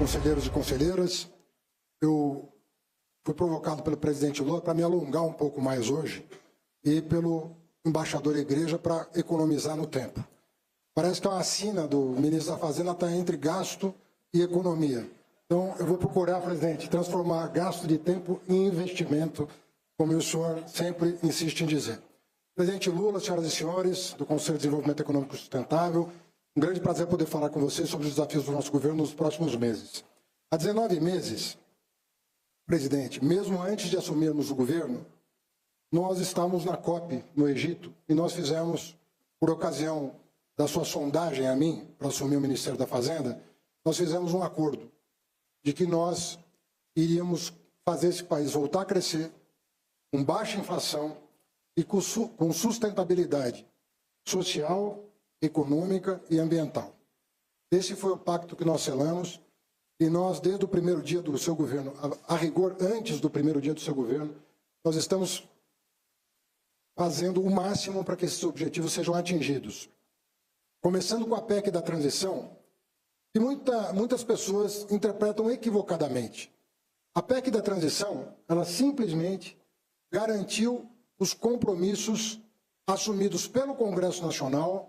conselheiros e conselheiras. Eu fui provocado pelo presidente Lula para me alongar um pouco mais hoje e pelo embaixador da igreja para economizar no tempo. Parece que a assina do ministro da Fazenda está entre gasto e economia. Então, eu vou procurar, presidente, transformar gasto de tempo em investimento, como o senhor sempre insiste em dizer. Presidente Lula, senhoras e senhores do Conselho de Desenvolvimento Econômico Sustentável, um grande prazer poder falar com vocês sobre os desafios do nosso governo nos próximos meses. Há 19 meses, presidente, mesmo antes de assumirmos o governo, nós estávamos na COP, no Egito, e nós fizemos, por ocasião da sua sondagem a mim, para assumir o Ministério da Fazenda, nós fizemos um acordo de que nós iríamos fazer esse país voltar a crescer, com baixa inflação e com sustentabilidade social, econômica e ambiental. Esse foi o pacto que nós selamos e nós, desde o primeiro dia do seu governo, a rigor, antes do primeiro dia do seu governo, nós estamos fazendo o máximo para que esses objetivos sejam atingidos. Começando com a PEC da transição, que muitas pessoas interpretam equivocadamente. A PEC da transição, ela simplesmente garantiu os compromissos assumidos pelo Congresso Nacional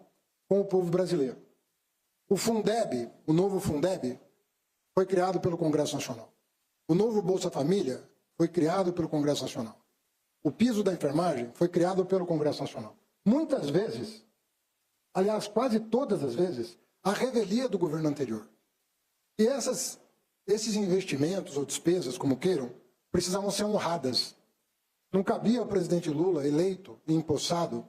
com o povo brasileiro. O Fundeb, o novo Fundeb, foi criado pelo Congresso Nacional. O novo Bolsa Família foi criado pelo Congresso Nacional. O piso da enfermagem foi criado pelo Congresso Nacional. Muitas vezes, aliás, quase todas as vezes, a revelia do governo anterior. E esses investimentos ou despesas, como queiram, precisavam ser honradas. Não cabia ao presidente Lula, eleito e empossado,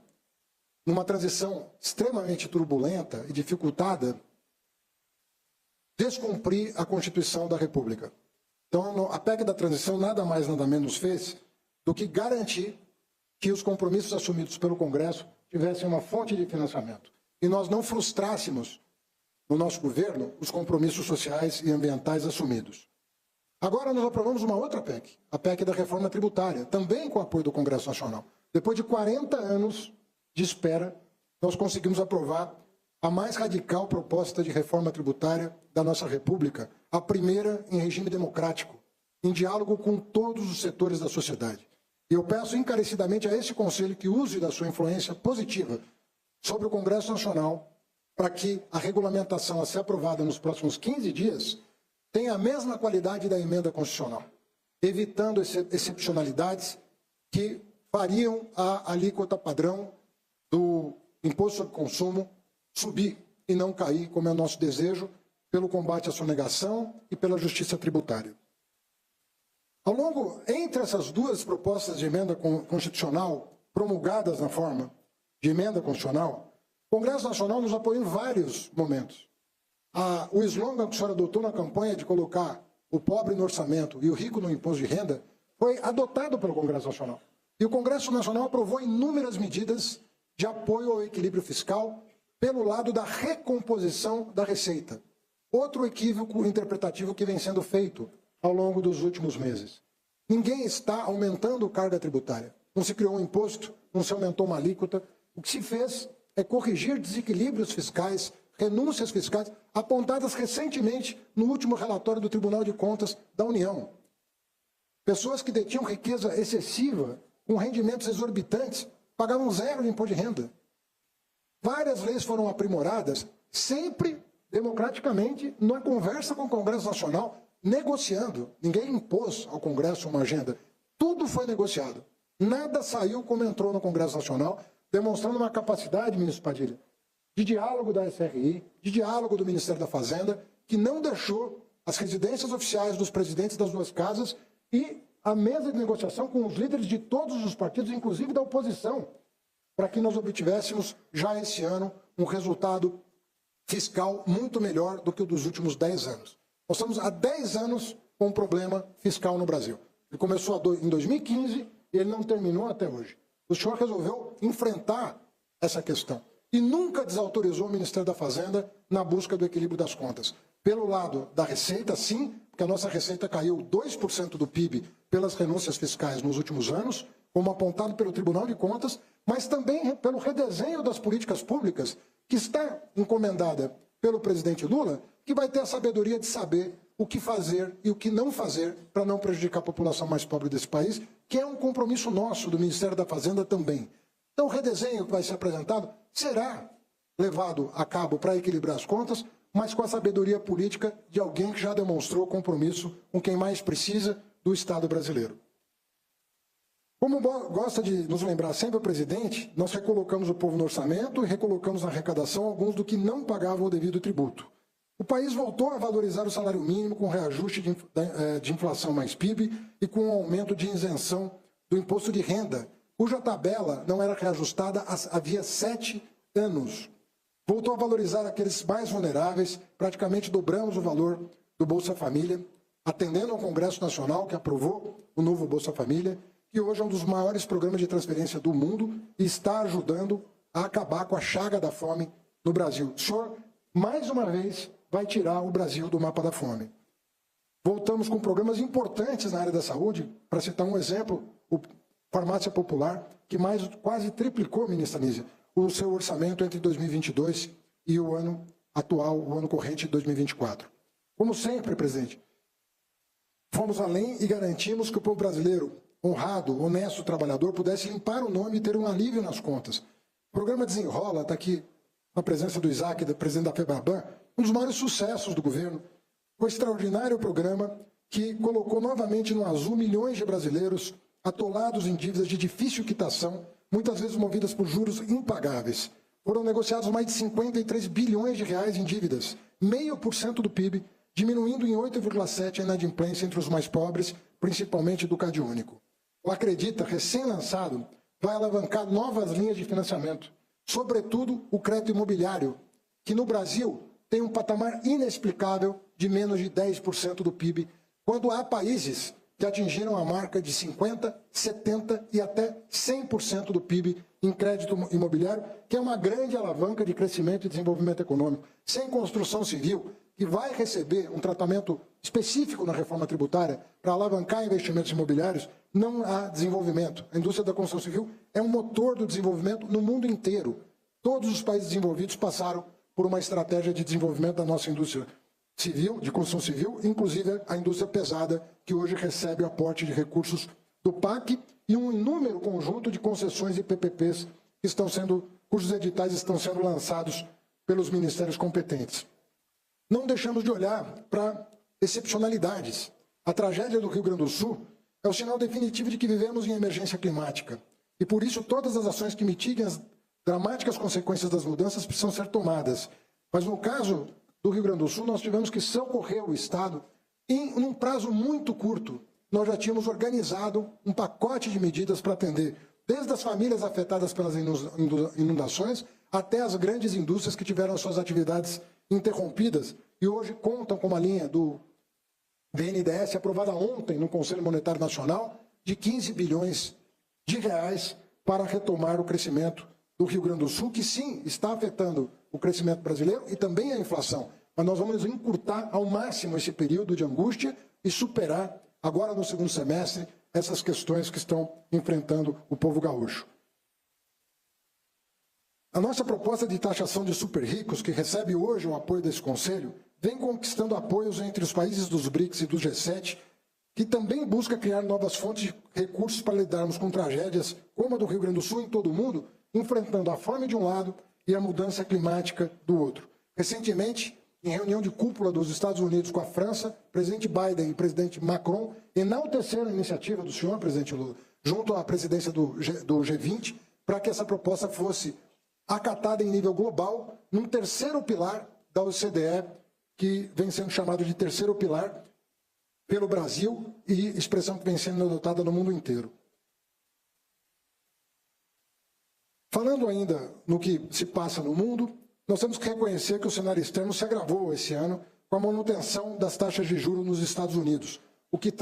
numa transição extremamente turbulenta e dificultada, descumprir a Constituição da República. Então, a PEC da transição nada mais, nada menos fez do que garantir que os compromissos assumidos pelo Congresso tivessem uma fonte de financiamento. E nós não frustrássemos, no nosso governo, os compromissos sociais e ambientais assumidos. Agora nós aprovamos uma outra PEC, a PEC da reforma tributária, também com apoio do Congresso Nacional. Depois de 40 anos de espera, nós conseguimos aprovar a mais radical proposta de reforma tributária da nossa República, a primeira em regime democrático, em diálogo com todos os setores da sociedade. E eu peço encarecidamente a esse Conselho que use da sua influência positiva sobre o Congresso Nacional para que a regulamentação a ser aprovada nos próximos 15 dias tenha a mesma qualidade da emenda constitucional, evitando excepcionalidades que fariam a alíquota padrão do imposto sobre consumo subir e não cair, como é o nosso desejo, pelo combate à sonegação e pela justiça tributária. Entre essas duas propostas de emenda constitucional promulgadas na forma de emenda constitucional, o Congresso Nacional nos apoiou em vários momentos. O slogan que o senhor adotou na campanha de colocar o pobre no orçamento e o rico no imposto de renda foi adotado pelo Congresso Nacional. E o Congresso Nacional aprovou inúmeras medidas de apoio ao equilíbrio fiscal pelo lado da recomposição da receita. Outro equívoco interpretativo que vem sendo feito ao longo dos últimos meses. Ninguém está aumentando carga tributária. Não se criou um imposto, não se aumentou uma alíquota. O que se fez é corrigir desequilíbrios fiscais, renúncias fiscais, apontadas recentemente no último relatório do Tribunal de Contas da União. Pessoas que detinham riqueza excessiva, com rendimentos exorbitantes, pagavam zero de imposto de renda. Várias leis foram aprimoradas, sempre democraticamente, na conversa com o Congresso Nacional, negociando. Ninguém impôs ao Congresso uma agenda. Tudo foi negociado. Nada saiu como entrou no Congresso Nacional, demonstrando uma capacidade, ministro Padilha, de diálogo da SRI, de diálogo do Ministério da Fazenda, que não deixou as residências oficiais dos presidentes das duas casas e a mesa de negociação com os líderes de todos os partidos, inclusive da oposição, para que nós obtivéssemos já esse ano um resultado fiscal muito melhor do que o dos últimos 10 anos. Nós estamos há 10 anos com um problema fiscal no Brasil. Ele começou em 2015 e ele não terminou até hoje. O senhor resolveu enfrentar essa questão e nunca desautorizou o Ministério da Fazenda na busca do equilíbrio das contas. Pelo lado da receita, sim, porque a nossa receita caiu 2% do PIB pelas renúncias fiscais nos últimos anos, como apontado pelo Tribunal de Contas, mas também pelo redesenho das políticas públicas, que está encomendada pelo presidente Lula, que vai ter a sabedoria de saber o que fazer e o que não fazer para não prejudicar a população mais pobre desse país, que é um compromisso nosso, do Ministério da Fazenda também. Então, o redesenho que vai ser apresentado será levado a cabo para equilibrar as contas, mas com a sabedoria política de alguém que já demonstrou compromisso com quem mais precisa do Estado brasileiro. Como gosta de nos lembrar sempre o presidente, nós recolocamos o povo no orçamento e recolocamos na arrecadação alguns do que não pagavam o devido tributo. O país voltou a valorizar o salário mínimo com reajuste de inflação mais PIB e com um aumento de isenção do imposto de renda, cuja tabela não era reajustada havia 7 anos. Voltou a valorizar aqueles mais vulneráveis, praticamente dobramos o valor do Bolsa Família, atendendo ao Congresso Nacional, que aprovou o novo Bolsa Família, que hoje é um dos maiores programas de transferência do mundo e está ajudando a acabar com a chaga da fome no Brasil. O senhor, mais uma vez, vai tirar o Brasil do mapa da fome. Voltamos com programas importantes na área da saúde, para citar um exemplo, o Farmácia Popular, que quase triplicou, ministra Nízia, o seu orçamento entre 2022 e o ano atual, o ano corrente de 2024. Como sempre, presidente, fomos além e garantimos que o povo brasileiro, honrado, honesto, trabalhador, pudesse limpar o nome e ter um alívio nas contas. O programa Desenrola, está aqui na presença do Isaac, do presidente da FEBRABAN, um dos maiores sucessos do governo. Foi um extraordinário programa que colocou novamente no azul milhões de brasileiros atolados em dívidas de difícil quitação, muitas vezes movidas por juros impagáveis. Foram negociados mais de 53 bilhões de reais em dívidas, 0,5% do PIB, diminuindo em 8,7% a inadimplência entre os mais pobres, principalmente do CadÚnico. O Acredita, recém-lançado, vai alavancar novas linhas de financiamento, sobretudo o crédito imobiliário, que no Brasil tem um patamar inexplicável de menos de 10% do PIB, quando há países que atingiram a marca de 50%, 70% e até 100% do PIB em crédito imobiliário, que é uma grande alavanca de crescimento e desenvolvimento econômico. Sem construção civil, que vai receber um tratamento específico na reforma tributária para alavancar investimentos imobiliários, não há desenvolvimento. A indústria da construção civil é um motor do desenvolvimento no mundo inteiro. Todos os países desenvolvidos passaram por uma estratégia de desenvolvimento da nossa indústria civil, de construção civil, inclusive a indústria pesada, que hoje recebe o aporte de recursos do PAC e um inúmero conjunto de concessões e PPPs cujos editais estão sendo lançados pelos ministérios competentes. Não deixamos de olhar para excepcionalidades. A tragédia do Rio Grande do Sul é o sinal definitivo de que vivemos em emergência climática. E por isso todas as ações que mitiguem as dramáticas consequências das mudanças precisam ser tomadas. Mas no caso do Rio Grande do Sul, nós tivemos que socorrer o Estado em um prazo muito curto. Nós já tínhamos organizado um pacote de medidas para atender desde as famílias afetadas pelas inundações até as grandes indústrias que tiveram suas atividades interrompidas e hoje contam com uma linha do BNDES aprovada ontem no Conselho Monetário Nacional de 15 bilhões de reais para retomar o crescimento do Rio Grande do Sul, que sim, está afetando o crescimento brasileiro e também a inflação. Mas nós vamos encurtar ao máximo esse período de angústia e superar, agora no segundo semestre, essas questões que estão enfrentando o povo gaúcho. A nossa proposta de taxação de super ricos, que recebe hoje o apoio desse Conselho, vem conquistando apoios entre os países dos BRICS e do G7, que também busca criar novas fontes de recursos para lidarmos com tragédias como a do Rio Grande do Sul em todo o mundo, enfrentando a fome de um lado e a mudança climática do outro. Recentemente, em reunião de cúpula dos Estados Unidos com a França, o presidente Biden e o presidente Macron enalteceram a iniciativa do senhor, presidente Lula, junto à presidência do G20, para que essa proposta fosse acatada em nível global, num terceiro pilar da OCDE, que vem sendo chamado de terceiro pilar pelo Brasil e expressão que vem sendo adotada no mundo inteiro. Falando ainda no que se passa no mundo, nós temos que reconhecer que o cenário externo se agravou esse ano com a manutenção das taxas de juros nos Estados Unidos, o que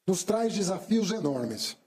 nos traz desafios enormes.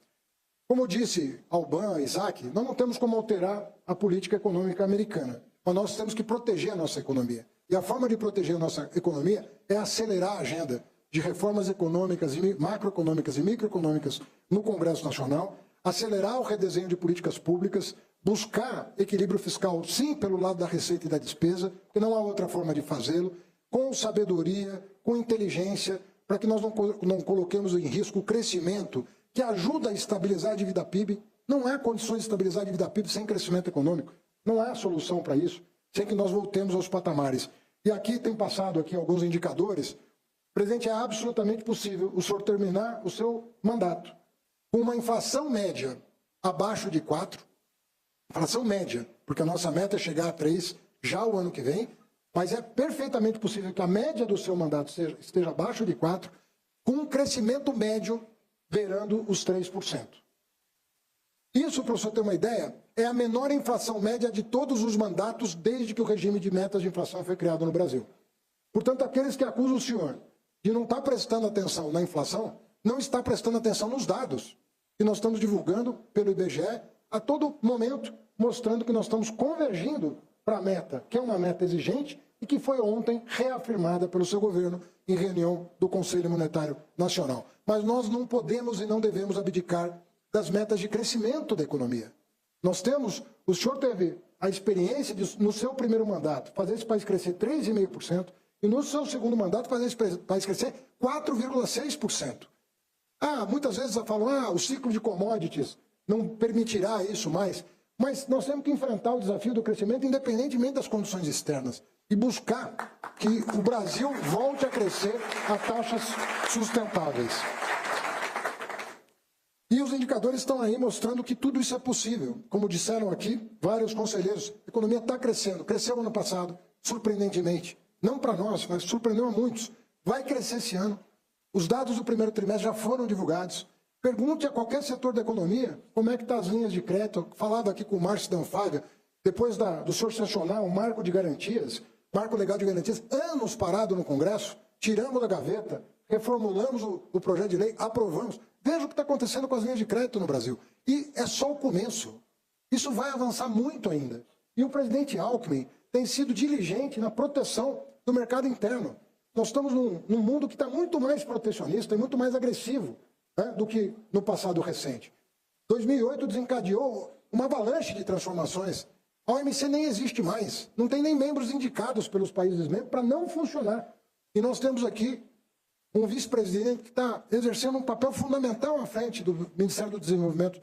Como disse Alban, Isaac, nós não temos como alterar a política econômica americana, mas nós temos que proteger a nossa economia. E a forma de proteger a nossa economia é acelerar a agenda de reformas econômicas, macroeconômicas e microeconômicas no Congresso Nacional, acelerar o redesenho de políticas públicas, buscar equilíbrio fiscal, sim, pelo lado da receita e da despesa, porque não há outra forma de fazê-lo, com sabedoria, com inteligência, para que nós não coloquemos em risco o crescimento que ajuda a estabilizar a dívida PIB. Não há condições de estabilizar a dívida PIB sem crescimento econômico. Não há solução para isso, sem que nós voltemos aos patamares. E aqui tem passado aqui alguns indicadores. Presidente, é absolutamente possível o senhor terminar o seu mandato com uma inflação média abaixo de 4, inflação média, porque a nossa meta é chegar a 3 já o ano que vem, mas é perfeitamente possível que a média do seu mandato esteja abaixo de 4, com um crescimento médio beirando os 3%. Isso, para o senhor ter uma ideia, é a menor inflação média de todos os mandatos desde que o regime de metas de inflação foi criado no Brasil. Portanto, aqueles que acusam o senhor de não estar prestando atenção na inflação, não está prestando atenção nos dados que nós estamos divulgando pelo IBGE a todo momento, mostrando que nós estamos convergindo para a meta, que é uma meta exigente e que foi ontem reafirmada pelo seu governo em reunião do Conselho Monetário Nacional. Mas nós não podemos e não devemos abdicar das metas de crescimento da economia. Nós temos, o senhor teve a experiência de, no seu primeiro mandato, fazer esse país crescer 3,5%, e no seu segundo mandato fazer esse país crescer 4,6%. Muitas vezes falam, o ciclo de commodities não permitirá isso mais, mas nós temos que enfrentar o desafio do crescimento independentemente das condições externas e buscar que o Brasil volte a crescer a taxas sustentáveis. E os indicadores estão aí mostrando que tudo isso é possível. Como disseram aqui vários conselheiros, a economia está crescendo. Cresceu no ano passado, surpreendentemente. Não para nós, mas surpreendeu a muitos. Vai crescer esse ano. Os dados do primeiro trimestre já foram divulgados. Pergunte a qualquer setor da economia como é que estão as linhas de crédito. Falava aqui com o Márcio Danfaga, depois do senhor sancionar o marco de garantias, marco legal de garantias, anos parado no Congresso, tiramos da gaveta, reformulamos o projeto de lei, aprovamos. Veja o que está acontecendo com as linhas de crédito no Brasil. E é só o começo. Isso vai avançar muito ainda. E o presidente Alckmin tem sido diligente na proteção do mercado interno. Nós estamos num mundo que está muito mais protecionista e muito mais agressivo, né, do que no passado recente. 2008 desencadeou uma avalanche de transformações. A OMC nem existe mais. Não tem nem membros indicados pelos países membros para não funcionar. E nós temos aqui um vice-presidente que está exercendo um papel fundamental à frente do Ministério do Desenvolvimento,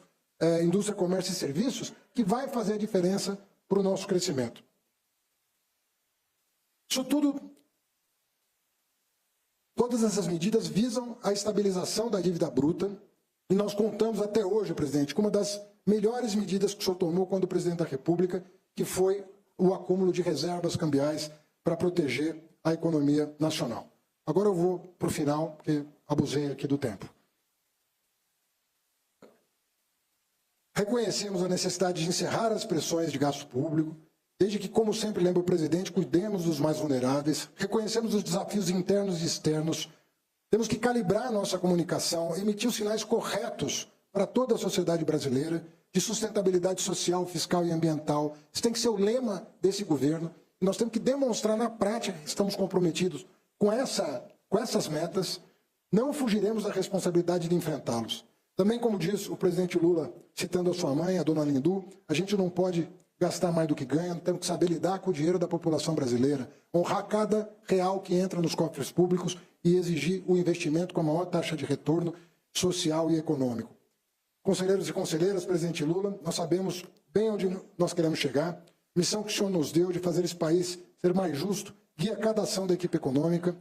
Indústria, Comércio e Serviços, que vai fazer a diferença para o nosso crescimento. Isso tudo, todas essas medidas visam a estabilização da dívida bruta, e nós contamos até hoje, presidente, com uma das melhores medidas que o senhor tomou quando presidente da República, que foi o acúmulo de reservas cambiais para proteger a economia nacional. Agora eu vou para o final, porque abusei aqui do tempo. Reconhecemos a necessidade de encerrar as pressões de gasto público, desde que, como sempre lembra o presidente, cuidemos dos mais vulneráveis, reconhecemos os desafios internos e externos, temos que calibrar a nossa comunicação, emitir os sinais corretos para toda a sociedade brasileira, de sustentabilidade social, fiscal e ambiental. Isso tem que ser o lema desse governo, e nós temos que demonstrar na prática que estamos comprometidos com essas metas, não fugiremos da responsabilidade de enfrentá-los. Também, como diz o presidente Lula, citando a sua mãe, a dona Lindu, a gente não pode gastar mais do que ganha, temos que saber lidar com o dinheiro da população brasileira, honrar cada real que entra nos cofres públicos e exigir o investimento com a maior taxa de retorno social e econômico. Conselheiros e conselheiras, presidente Lula, nós sabemos bem onde nós queremos chegar, missão que o senhor nos deu de fazer esse país ser mais justo, guia cada ação da equipe econômica.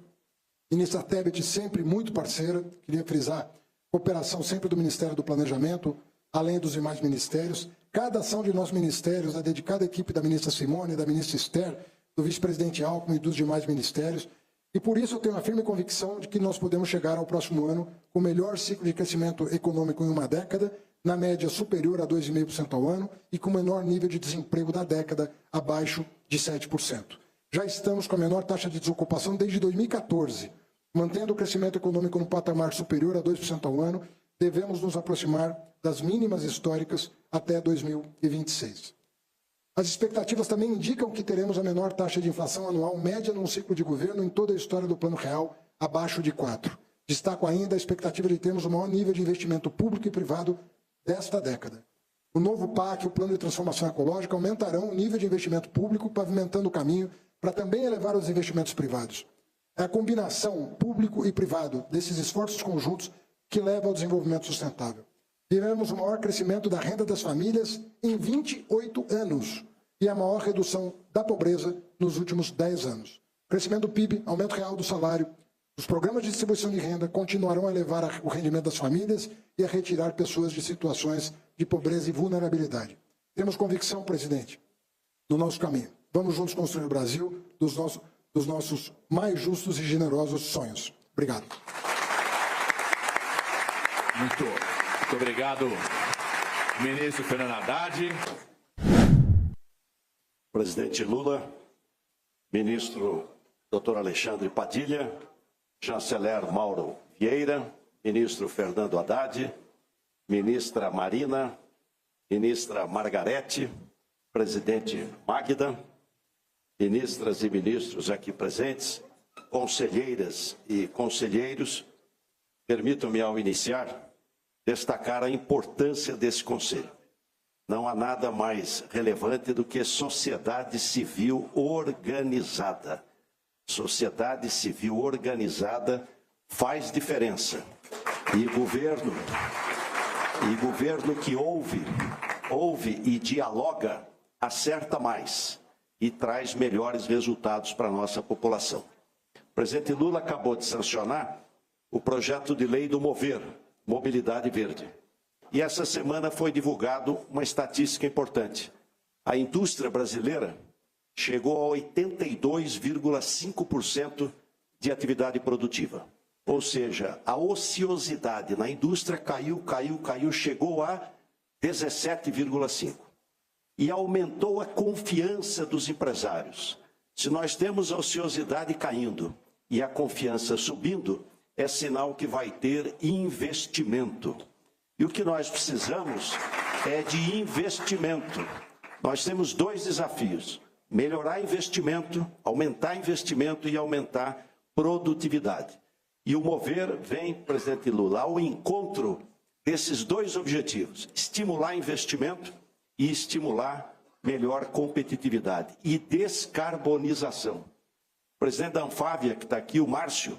Ministra Tebet sempre muito parceira, queria frisar, cooperação sempre do Ministério do Planejamento, além dos demais ministérios. Cada ação de nossos ministérios é dedicada à equipe da ministra Simone, da ministra Esther, do vice-presidente Alckmin e dos demais ministérios. E por isso eu tenho a firme convicção de que nós podemos chegar ao próximo ano com o melhor ciclo de crescimento econômico em uma década, na média superior a 2,5% ao ano e com o menor nível de desemprego da década, abaixo de 7%. Já estamos com a menor taxa de desocupação desde 2014. Mantendo o crescimento econômico no patamar superior a 2% ao ano, devemos nos aproximar das mínimas históricas até 2026. As expectativas também indicam que teremos a menor taxa de inflação anual média num ciclo de governo em toda a história do Plano Real, abaixo de 4%. Destaco ainda a expectativa de termos o maior nível de investimento público e privado desta década. O novo PAC e o Plano de Transformação Ecológica aumentarão o nível de investimento público, pavimentando o caminho para também elevar os investimentos privados. É a combinação público e privado desses esforços conjuntos que leva ao desenvolvimento sustentável. Vivemos o maior crescimento da renda das famílias em 28 anos e a maior redução da pobreza nos últimos 10 anos. Crescimento do PIB, aumento real do salário, os programas de distribuição de renda continuarão a elevar o rendimento das famílias e a retirar pessoas de situações de pobreza e vulnerabilidade. Temos convicção, presidente, do nosso caminho. Vamos juntos construir o Brasil dos nossos mais justos e generosos sonhos. Obrigado. Muito obrigado, ministro Fernando Haddad. Presidente Lula, ministro Dr. Alexandre Padilha, chanceler Mauro Vieira, ministro Fernando Haddad, ministra Marina, ministra Margarete, presidente Magda, ministras e ministros aqui presentes, conselheiras e conselheiros, permitam-me, ao iniciar, destacar a importância desse conselho. Não há nada mais relevante do que sociedade civil organizada. Sociedade civil organizada faz diferença. E governo que ouve e dialoga, acerta mais e traz melhores resultados para a nossa população. O presidente Lula acabou de sancionar o projeto de lei do MOVER, Mobilidade Verde. E essa semana foi divulgado uma estatística importante. A indústria brasileira chegou a 82,5% de atividade produtiva. Ou seja, a ociosidade na indústria caiu, chegou a 17,5%. E aumentou a confiança dos empresários. Se nós temos a ociosidade caindo e a confiança subindo, é sinal que vai ter investimento. E o que nós precisamos é de investimento. Nós temos dois desafios: melhorar investimento, aumentar investimento e aumentar produtividade. E o MOVER vem, presidente Lula, ao encontro desses dois objetivos: estimular investimento e estimular melhor competitividade e descarbonização. O presidente da Anfávia, que está aqui, o Márcio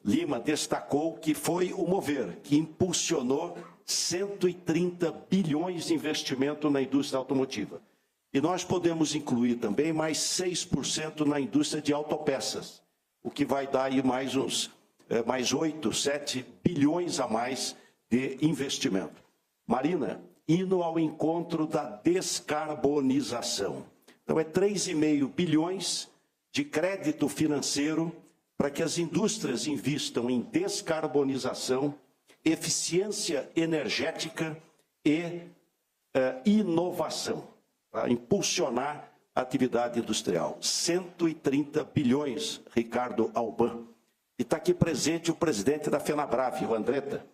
Lima, destacou que foi o MOVER que impulsionou 130 bilhões de investimento na indústria automotiva. E nós podemos incluir também mais 6% na indústria de autopeças, o que vai dar aí mais 8, 7 bilhões a mais de investimento. Marina, indo ao encontro da descarbonização. Então, é 3,5 bilhões de crédito financeiro para que as indústrias invistam em descarbonização, eficiência energética e inovação, para impulsionar a atividade industrial. 130 bilhões, Ricardo Alban. E está aqui presente o presidente da FenaBrave, o Andretta.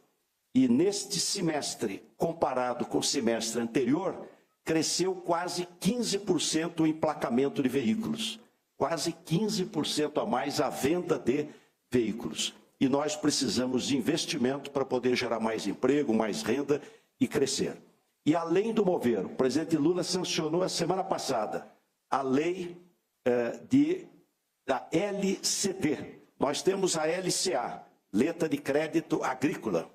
E neste semestre, comparado com o semestre anterior, cresceu quase 15% o emplacamento de veículos. Quase 15% a mais a venda de veículos. E nós precisamos de investimento para poder gerar mais emprego, mais renda e crescer. E além do MOVER, o presidente Lula sancionou a semana passada a lei da LCD. Nós temos a LCA, Letra de Crédito Agrícola.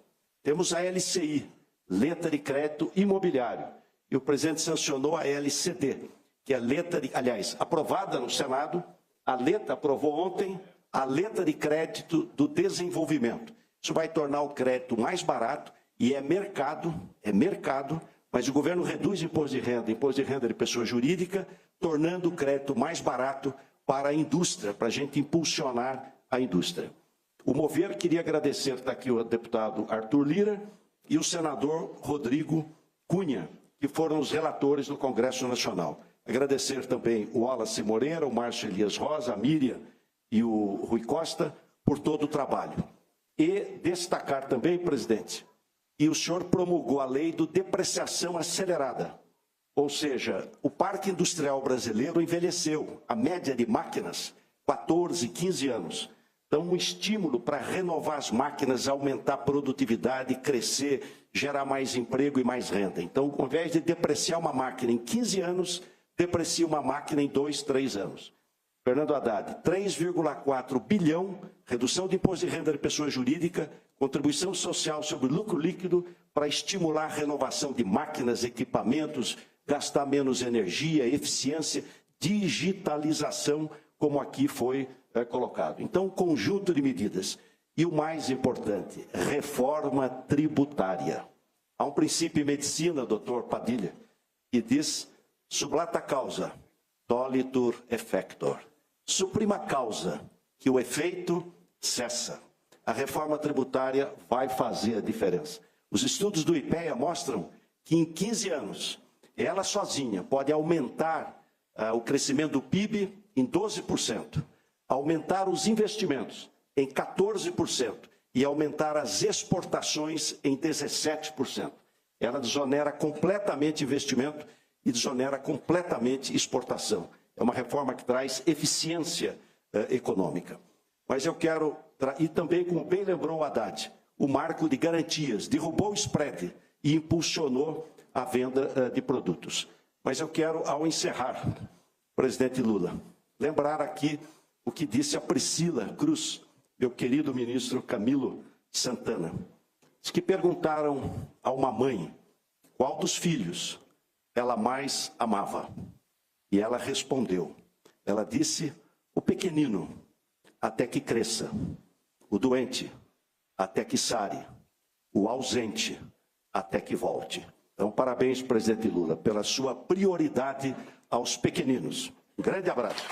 Temos a LCI, Letra de Crédito Imobiliário. E o presidente sancionou a LCD, que é a letra de, aliás, aprovada no Senado, a letra aprovou ontem, a letra de crédito do desenvolvimento. Isso vai tornar o crédito mais barato e é mercado, mas o governo reduz imposto de renda de pessoa jurídica, tornando o crédito mais barato para a indústria, para a gente impulsionar a indústria. O MOVER queria agradecer, está aqui o deputado Arthur Lira e o senador Rodrigo Cunha, que foram os relatores do Congresso Nacional. Agradecer também o Wallace Moreira, o Márcio Elias Rosa, a Miriam e o Rui Costa por todo o trabalho. E destacar também, presidente, que o senhor promulgou a lei do depreciação acelerada. Ou seja, o parque industrial brasileiro envelheceu, a média de máquinas, 14, 15 anos. Então, um estímulo para renovar as máquinas, aumentar a produtividade, crescer, gerar mais emprego e mais renda. Então, ao invés de depreciar uma máquina em 15 anos, deprecia uma máquina em 2, 3 anos. Fernando Haddad, 3,4 bilhão, redução de imposto de renda de pessoa jurídica, contribuição social sobre lucro líquido para estimular a renovação de máquinas, equipamentos, gastar menos energia, eficiência, digitalização, como aqui foi colocado. Então, um conjunto de medidas. E o mais importante, reforma tributária. Há um princípio em medicina, doutor Padilha, que diz, sublata causa, dolitur effector. Suprima causa, que o efeito cessa. A reforma tributária vai fazer a diferença. Os estudos do IPEA mostram que em 15 anos, ela sozinha pode aumentar o crescimento do PIB em 12%, aumentar os investimentos em 14% e aumentar as exportações em 17%. Ela desonera completamente investimento e desonera completamente exportação. É uma reforma que traz eficiência econômica. Mas eu quero, e também, como bem lembrou o Haddad, o marco de garantias, derrubou o spread e impulsionou a venda de produtos. Mas eu quero, ao encerrar, presidente Lula, lembrar aqui o que disse a Priscila Cruz, meu querido ministro Camilo Santana. Diz que perguntaram a uma mãe qual dos filhos ela mais amava. E ela respondeu. Ela disse, o pequenino, até que cresça. O doente, até que sare. O ausente, até que volte. Então, parabéns, presidente Lula, pela sua prioridade aos pequeninos. Um grande abraço.